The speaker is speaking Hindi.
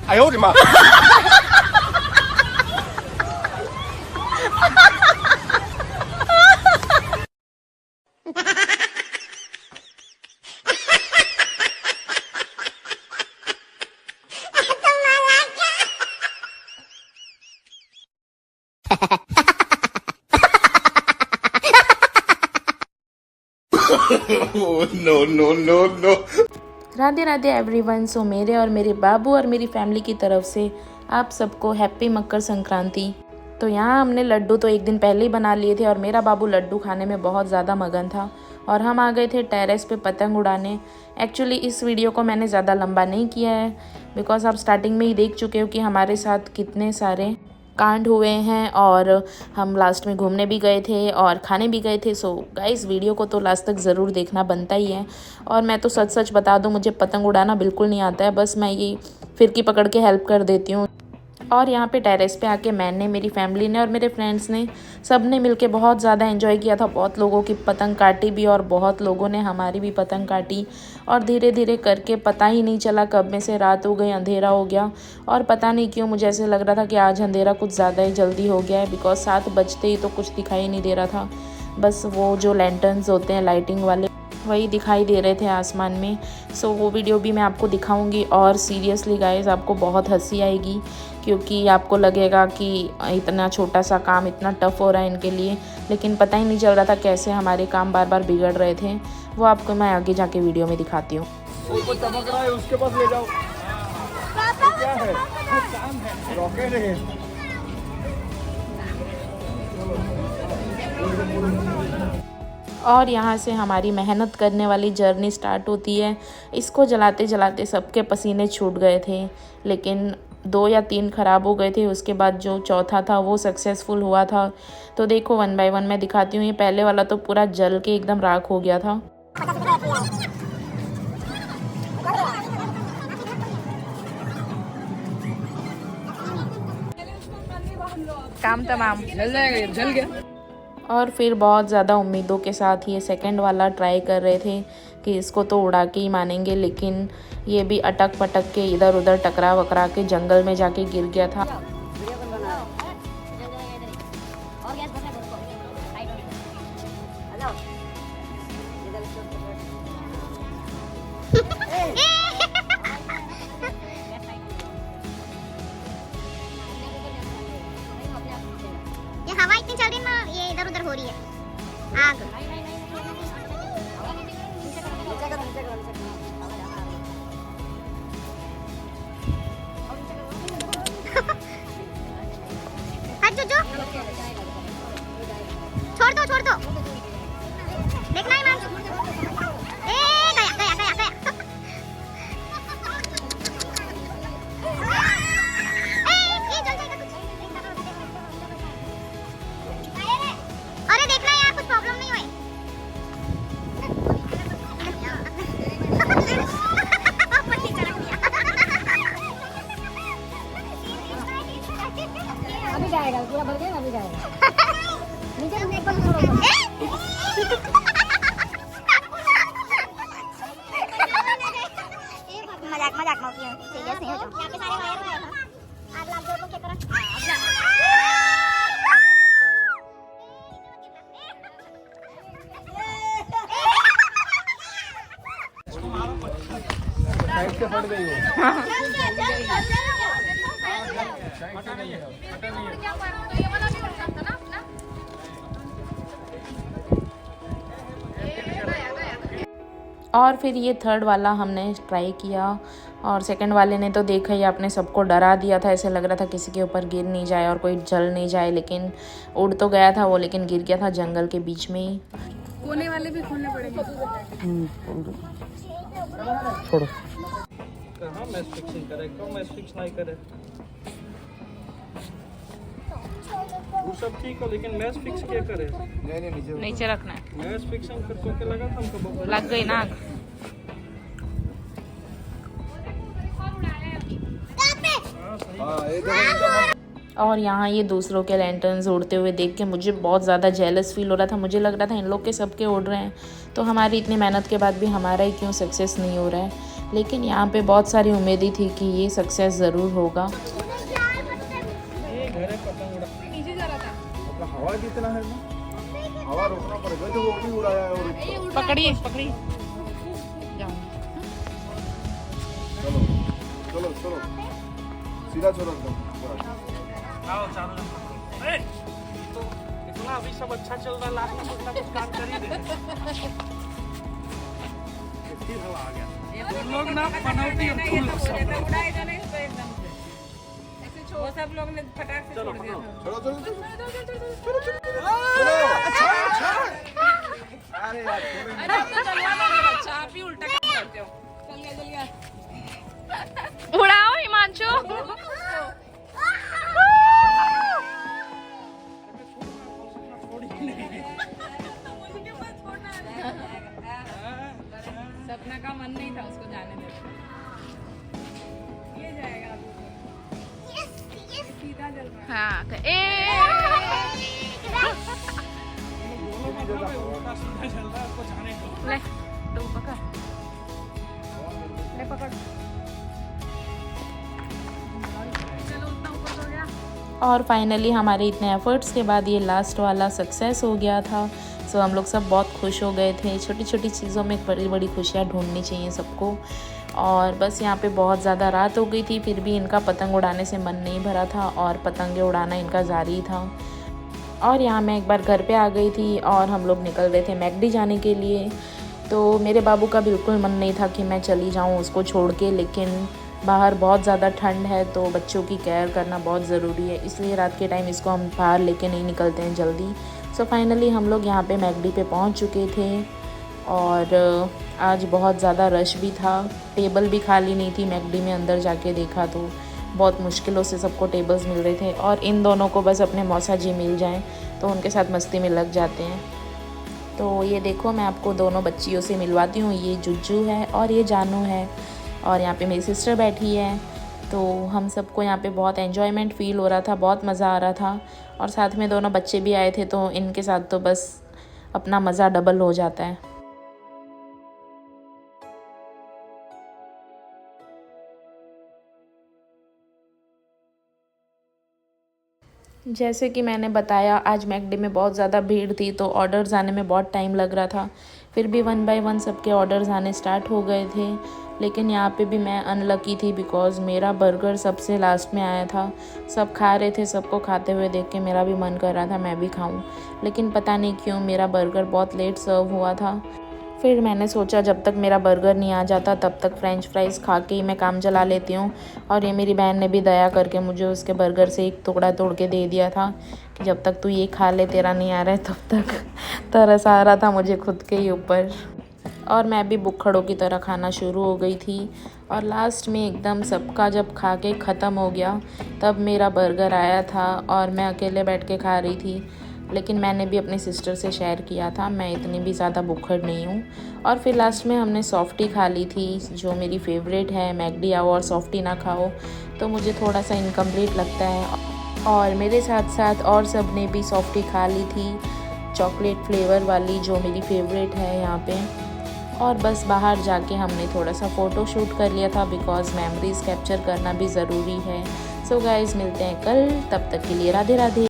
哎呦我的妈！No no no no。 Radhe Radhe everyone. So मेरे और मेरे बाबू और मेरी फैमिली की तरफ से आप सबको हैप्पी मकर संक्रांति। तो यहाँ हमने लड्डू तो एक दिन पहले ही बना लिए थे और मेरा बाबू लड्डू खाने में बहुत ज़्यादा मगन था और हम आ गए थे टेरेस पे पतंग उड़ाने। एक्चुअली इस वीडियो को मैंने ज़्यादा लंबा नहीं किया है बिकॉज़ आप स्टार्टिंग में ही देख चुके हो कि हमारे साथ कितने सारे कांड हुए हैं और हम लास्ट में घूमने भी गए थे और खाने भी गए थे। सो गाइस वीडियो को तो लास्ट तक ज़रूर देखना बनता ही है। और मैं तो सच सच बता दूं, मुझे पतंग उड़ाना बिल्कुल नहीं आता है, बस मैं ये फिरकी पकड़ के हेल्प कर देती हूँ। और यहाँ पे टेरेस पे आके मैंने, मेरी फैमिली ने और मेरे फ्रेंड्स ने सब ने मिलके बहुत ज़्यादा एंजॉय किया था। बहुत लोगों की पतंग काटी भी और बहुत लोगों ने हमारी भी पतंग काटी और धीरे धीरे करके पता ही नहीं चला कब में से रात हो गई, अंधेरा हो गया। और पता नहीं क्यों मुझे ऐसे लग रहा था कि आज अंधेरा कुछ ज़्यादा ही जल्दी हो गया है बिकॉज 7 बजते ही तो कुछ दिखाई नहीं दे रहा था। बस वो जो लैंटर्न्स होते हैं लाइटिंग वाले वही दिखाई दे रहे थे आसमान में। सो वो वीडियो भी मैं आपको दिखाऊंगी और सीरियसली गाइस आपको बहुत हंसी आएगी क्योंकि आपको लगेगा कि इतना छोटा सा काम इतना टफ़ हो रहा है इनके लिए, लेकिन पता ही नहीं चल रहा था कैसे हमारे काम बार बार बिगड़ रहे थे। वो आपको मैं आगे जाके वीडियो में दिखाती हूँ। ऊपर चमक रहा है उसके पास ले जाओ। क्या है? काम है। रॉकेट है। और यहाँ से हमारी मेहनत करने वाली जर्नी स्टार्ट होती है। इसको जलाते जलाते सबके पसीने छूट गए थे, लेकिन 2 या 3 ख़राब हो गए थे। उसके बाद जो चौथा था वो सक्सेसफुल हुआ था। तो देखो 1 बाय 1 मैं दिखाती हूँ। ये पहले वाला तो पूरा जल के एकदम राख हो गया था। काम तमाम जल जाएगा, ये जल गया। और फिर बहुत ज़्यादा उम्मीदों के साथ ये सेकंड वाला ट्राई कर रहे थे कि इसको तो उड़ा के ही मानेंगे, लेकिन ये भी अटक पटक के इधर उधर टकरा वकरा के जंगल में जाके गिर गया था। ये हवा इतनी चल रही है ना, ये इधर उधर हो रही है आग। हट जो छोड़ दो देखना है मान। ए गया गया गया गया ये जल जाएगा कुछ। अरे देखना यार कुछ प्रॉब्लम नहीं हुई। अभी जाएगा, पूरा भर गया, अभी जाएगा। नीचे में एक बार छोड़ो। मजाक मजाक में होती है, सीरियस नहीं हो जाओ। यहाँ पे सारे वायर हैं ना, आग लग जाए तो क्या करें। साइड से फट गई और फिर ये थर्ड वाला हमने ट्राई किया और सेकंड वाले ने तो देखा ही आपने, सबको डरा दिया था। ऐसे लग रहा था किसी के ऊपर गिर नहीं जाए और कोई जल नहीं जाए, लेकिन उड़ तो गया था वो, लेकिन गिर गया था जंगल के बीच में ही। कोने वाले भी खोलने पड़ेंगे। छोड़ो। कहाँ मैच फिक्सिंग करे, क्यों मैच फिक्स नहीं करे? वो सब ठीक हो लेकिन मैच फिक्स क्या करे? नीचे रखना है। मैच फिक्सिंग फिर तो क्या लगा था हमको, लग गई ना आग। और यहाँ ये दूसरों के लैंटर्न्स उड़ते हुए देख के मुझे बहुत ज़्यादा जेलस फील हो रहा था। मुझे लग रहा था इन लोग के सबके उड़ रहे हैं तो हमारी इतनी मेहनत के बाद भी हमारा ही क्यों सक्सेस नहीं हो रहा है। लेकिन यहाँ पे बहुत सारी उम्मीदें थी कि ये सक्सेस ज़रूर होगा। ये घर है पतंग उड़ा नीचे जा रहा था। अपना हवा कितना है ना, हवा रोकना पड़ेगा तो वो भी उड़ाया है। और पकड़िए पकड़िए। चलो चलो चलो सीधा चलो एकदम। आओ चारों जन पकड़ो। ए, इतना अभी सब अच्छा चल रहा है, लास्ट में कुछ ना कुछ काम कर ही दे। फिर हवा आ गया। तुम लोग ना पनौती अब तुम लोग सब उड़ाए तो नहीं तो एकदम से ऐसे वो सब लोग ने फटाक से छोड़ दिया था। चलो चलो चलो अच्छा। अरे यार अच्छा आप ही उल्टा काम करते हो। चलिए उड़ाओ हिमांशु। सपना का मन नहीं था उसको जाने देना। ये जाएगा सीधा चल रहा है। हाँ उल्टा सीधा चल रहा है, उसको जाने दो। ले तू पकड़। ले पकड़। और फाइनली हमारे इतने एफर्ट्स के बाद ये लास्ट वाला सक्सेस हो गया था। सो हम लोग सब बहुत खुश हो गए थे। छोटी छोटी चीज़ों में बड़ी बड़ी खुशियाँ ढूंढनी चाहिए सबको। और बस यहाँ पे बहुत ज़्यादा रात हो गई थी, फिर भी इनका पतंग उड़ाने से मन नहीं भरा था और पतंगे उड़ाना इनका जारी था। और यहाँ मैं एक बार घर पे आ गई थी और हम लोग निकल रहे थे मैकडी जाने के लिए। तो मेरे बाबू का बिल्कुल मन नहीं था कि मैं चली जाऊँ उसको छोड़ के, लेकिन बाहर बहुत ज़्यादा ठंड है तो बच्चों की केयर करना बहुत ज़रूरी है, इसलिए रात के टाइम इसको हम बाहर लेके नहीं निकलते हैं जल्दी। सो फाइनली हम लोग यहाँ पे मैकडी पे पहुँच चुके थे और आज बहुत ज़्यादा रश भी था। टेबल भी खाली नहीं थी मैकडी में। अंदर जाके देखा तो बहुत मुश्किलों से सबको टेबल्स मिल रहे थे और इन दोनों को बस अपने मौसा जी मिल जाएं तो उनके साथ मस्ती में लग जाते हैं। तो ये देखो मैं आपको दोनों बच्चियों से मिलवाती हूँ। ये जुज्जू है और ये जानू है और यहाँ पे मेरी सिस्टर बैठी है। तो हम सबको यहाँ पे बहुत एन्जॉयमेंट फ़ील हो रहा था, बहुत मज़ा आ रहा था। और साथ में दोनों बच्चे भी आए थे तो इनके साथ तो बस अपना मज़ा डबल हो जाता है। जैसे कि मैंने बताया आज मैकडी में बहुत ज़्यादा भीड़ थी तो ऑर्डर्स आने में बहुत टाइम लग रहा था। फिर भी 1 बाय 1 सबके ऑर्डर्स आने स्टार्ट हो गए थे। लेकिन यहाँ पे भी मैं अनलकी थी बिकॉज़ मेरा बर्गर सबसे लास्ट में आया था। सब खा रहे थे, सबको खाते हुए देख के मेरा भी मन कर रहा था मैं भी खाऊं, लेकिन पता नहीं क्यों मेरा बर्गर बहुत लेट सर्व हुआ था। फिर मैंने सोचा जब तक मेरा बर्गर नहीं आ जाता तब तक फ्रेंच फ्राइज़ खा के ही मैं काम चला लेती हूँ। और ये मेरी बहन ने भी दया करके मुझे उसके बर्गर से एक टुकड़ा तोड़ के दे दिया था कि जब तक तू ये खा ले तेरा नहीं आ रहा है तब तक। तरस आ रहा था मुझे खुद के ही ऊपर और मैं भी बुक्खड़ों की तरह खाना शुरू हो गई थी। और लास्ट में एकदम सबका जब खा के ख़त्म हो गया तब मेरा बर्गर आया था और मैं अकेले बैठ के खा रही थी। लेकिन मैंने भी अपनी सिस्टर से शेयर किया था, मैं इतनी भी ज़्यादा बुक्खड़ नहीं हूँ। और फिर लास्ट में हमने सॉफ्टी खा ली थी जो मेरी फेवरेट है। मैकडी आओ और सॉफ्टी ना खाओ तो मुझे थोड़ा सा इनकम्प्लीट लगता है। और मेरे साथ साथ और सब ने भी सॉफ्टी खा ली थी, चॉकलेट फ्लेवर वाली जो मेरी फेवरेट है यहाँ पे। और बस बाहर जाके हमने थोड़ा सा फ़ोटो शूट कर लिया था बिकॉज़ मेमोरीज़ कैप्चर करना भी ज़रूरी है। सो गाइज़ मिलते हैं कल, तब तक के लिए राधे राधे।